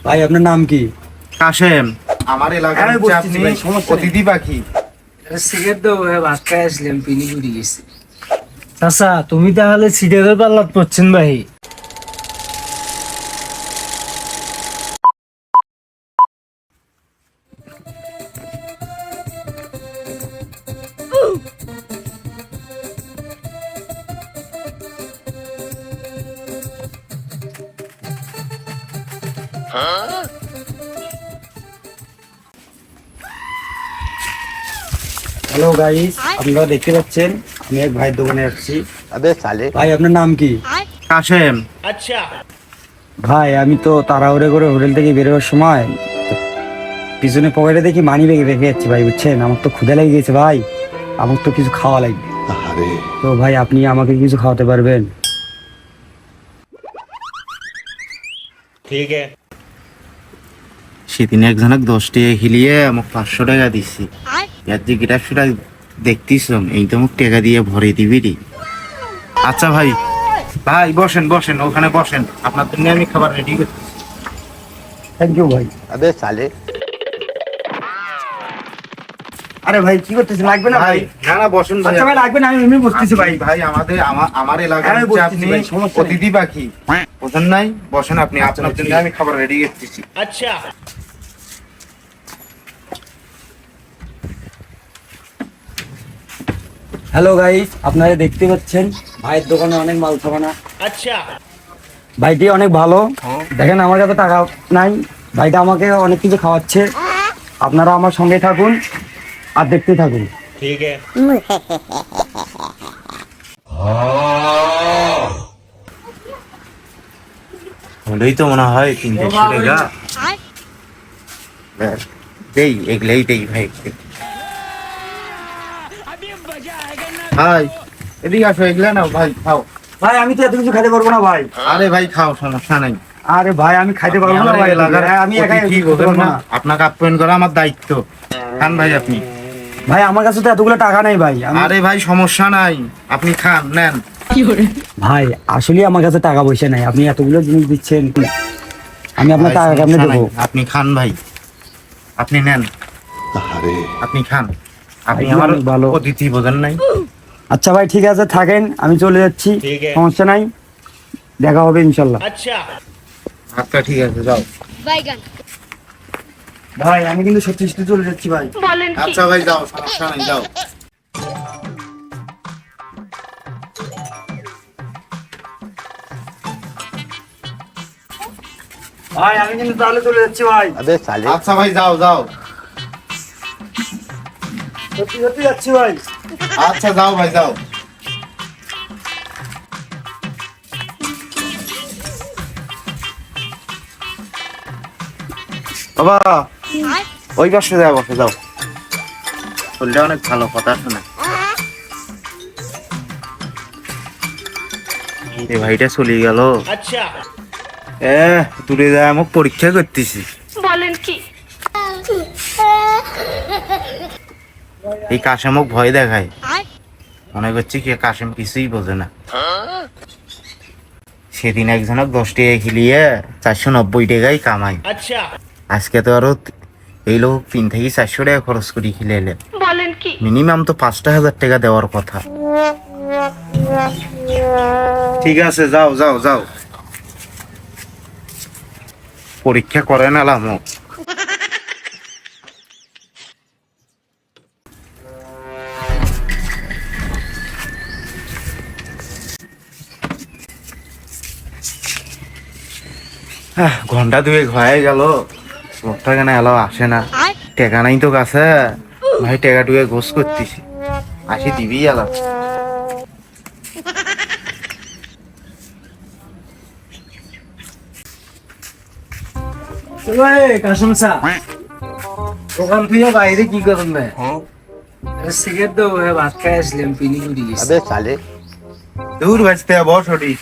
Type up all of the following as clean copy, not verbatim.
ভাই আপনার নাম কি? কাশেম। আমার এলাকার হ্যাঁ, হচ্ছে বলতেছি আপনি ভাই, সমস্যা নেই। অতিথি পাখি। সিগারেট দাও ভাই, ভাত খাই আসলাম, পিনি ঘুরি গেছি। চাচা তুমি তাহলে সিগারেটের পাল্লাত পড়ছেন ভাই। হ্যালো গাইস, আপনারা দেখতে পাচ্ছেন আমি এক ভাইয়ের দোকানে আসছি। अबे साले ভাই আপনার নাম কি? কাশেম। ভাই আমি তো তাড়াহুড়ো করে হোটেল থেকে বেরোবার সময় পিছনে পকেটে দেখি মানি ব্যাগ রেখে যাচ্ছি ভাই, বুঝছেন? আমার তো ক্ষুধা লেগে গেছে ভাই, আমার তো কিছু খাওয়া লাগবে। তো ভাই আপনি আমাকে কিছু খাওয়াতে পারবেন? সেদিন একজনক 10 টাকা হিলিয়ে আমাকে 500 টাকা দিচ্ছি। এর যে গিটারটা দেখতিস এই তো মুখ টাকা দিয়ে ভরে দিবি রে। আচ্ছা ভাই, ভাই বসেন বসেন, ওখানে বসেন, আপনার জন্য আমি খাবার রেডি করছি। থ্যাংক ইউ ভাই। अबे साले আরে ভাই কি করতেছেন? লাগবে না ভাই? না না বসেন ভাই। আচ্ছা ভাই লাগবে না, আমি এমনি বসতেছি ভাই। ভাই আমার এলাকার হ্যাঁ, হচ্ছে বসতেছি আপনি ভাই, সমস্যা নেই। অতিথি পাখি, বুঝেন নাই? বসেন আপনি, আপনার জন্য আমি খাবার রেডি করতেছি। হ্যালো গাইস, আপনারা দেখতে পাচ্ছেন ভাইয়ের দোকানে অনেক মাল সামানা। আচ্ছা ভাইটি অনেক ভালো। দেখেন আমার কাছে টাকা নাই, ভাইটা আমাকে অনেক কিছু খাওয়াচ্ছে। আপনারা আমার সঙ্গে থাকুন আর দেখতে থাকুন। হলেই তো মনে হয় 300 টাকা। ব্যাস, দেই এগুলাই দেই ভাই। ভাই এদিকে আসো, এগুলা নাও ভাই, খাও। ভাই আমি তো এত কিছু খাইতে পারবো না ভাই। আরে ভাই খাও, সমস্যা নাই। আরে ভাই আমি খাইতে পারবো না আমার ভাই, এলাকার আমি একাই অতিথি, খেতে বোঝেন পারবো না? না। আপনাকে আপ্যায়ন করা আমার দায়িত্ব। খান ভাই আপনি। ভাই আমার কাছে তো এতগুলো টাকা নেই ভাই। আরে ভাই সমস্যা নাই, আপনি খান, নেন। ভাই আসলে আমার কাছে টাকা পয়সা নাই, আপনি এতগুলো জিনিস দিচ্ছেন, আমি আপনার ভাই, টাকা কেমনে সমস্যা নাই, দেবো? আপনি খান ভাই, আপনি নেন, আপনি খান। আপনি ভাই, আমার অনেক ভালো। অতিথি, বোঝেন নাই? আচ্ছা ভাই ঠিক আছে, থাকেন, আমি চলে যাচ্ছি, সমস্যা নাই, দেখা হবে ইনশাল্লাহ। আচ্ছা ঠিক আছে, যাও। বাইগান ভাই আমি কিন্তু সত্যি সত্যি চলে যাচ্ছি ভাই। বলেন কি? আচ্ছা ভাই যাও, সমস্যা নাই, যাও। ভাই আমি কিন্তু তাহলে চলে যাচ্ছি ভাই, अबे साले আচ্ছা ভাই যাও যাও। সত্যি সত্যি যাচ্ছি ভাই। আচ্ছা যাও ভাই যাও। বাবা ওই পাশে যাও, বসে যাও। শরীরটা অনেক ভালো, কথা শোনা। এই ভাইটা চলে গেল। আচ্ছা দূরে যায়, আমাকে পরীক্ষা করতেছি। বলেন কি? এই কাশেমক ভয় দেখায়, মনে করছি কি কাশেম কিছুই বোঝে না। সেদিন একজনক 10 টাকা খিলিয়ে 490 টাকাই কামাই। আজকে তো আরো এই লোক 3 থেকে 400 টাকা খরচ করি খিলে এলে। বলেন কি? মিনিমাম তো 5,000 টাকা দেওয়ার কথা। ঠিক আছে, যাও যাও যাও, পরীক্ষা করে নালাম। ঘন্টা 2 হয়ে গেল, লোকটা কেন এলো আসে না? টাকা নাই তো কাছে, ভাই টাকা টুকে গোস করতেছি, আসি দিবি এলো। কাসম চা ওখান থেকে বাইরে কি করুন ভাই? সিগারেট দাও ভাই, ভাত খাই আসলাম, পিনি ঘুরি গেছি। अबे साले দূর বাঁচতে বস ওটি।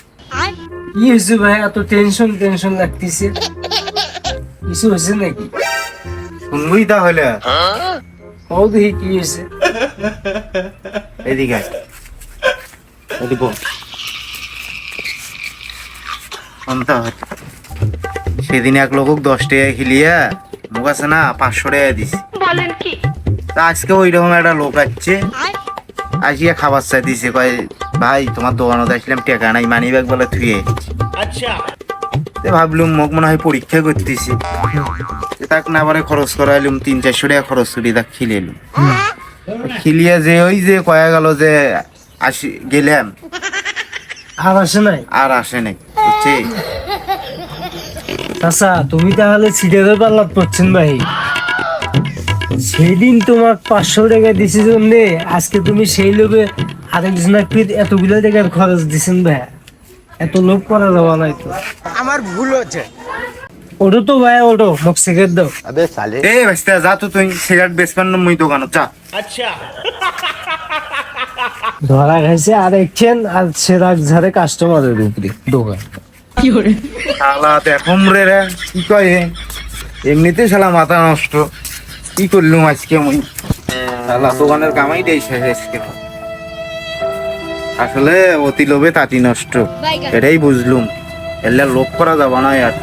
কি হয়েছে ভাই, এত টেনশন টেনশন লাগতেছে? কিছু হয়েছে নাকি? শুনবই তাহলে। কও দেখি কি হয়েছে। এদিকে আয়। এদিকে বল। শুনতে হয়। সেদিন এক লোক 10 টাকা হিলিয়া মুখ আছে না 500 টাকা দিছি। বলেন কি? তা আজকে ওই রকম একটা লোক আসছে, আসিয়া খাবার চাই দিছে, কয় ভাই তোমার দোকানে আসলাম টাকা নাই, মানি ব্যাগ বলে থুয়ে। তে ভাবলুম মোক মনে হয় পরীক্ষা করতেছি, তাক না বারে খরচ করাইলুম 300-400 টাকা খরচ করি, তাক খিলেলুম। খিলিয়া যে ওই যে কয়া গেল যে আসি গেলাম, আর আসে নাই? আর আসে নাই বুঝছি। আচ্ছা তুমি তাহলে সিটারের পাল্লাত পড়ছেন ভাই। সেদিন তোমার 500 টাকা দিছি জন্যে আজকে তুমি সেই লোভে আরেকজনকে এতগুলো টাকার খরচ দিছেন ভাই। এত লোভ করা যাওয়া নাই তো। আমার ভুল হচ্ছে। ওটো তো ভাই, ওটো মোক সিগারেট দাও। এ ভাইস্তা যা তো, তুই সিগারেট বেচবার না মুই দোকানত যা। ধরা খাইছে আর একছেন, আর সেরাক ঝাড়ে কাস্টমারের উপরে দোকান। শালা দেখম রে, কি কয় হে? এমনিতে শালা মাথা নষ্ট, কি করলুম আজকে মুই? শালা দোকানের কামাই দেই শেষ আজকে। আসলে অতি লোভে তাঁতি নষ্ট, এটাই বুঝলুম। এলে লোভ করা যাবে না আর।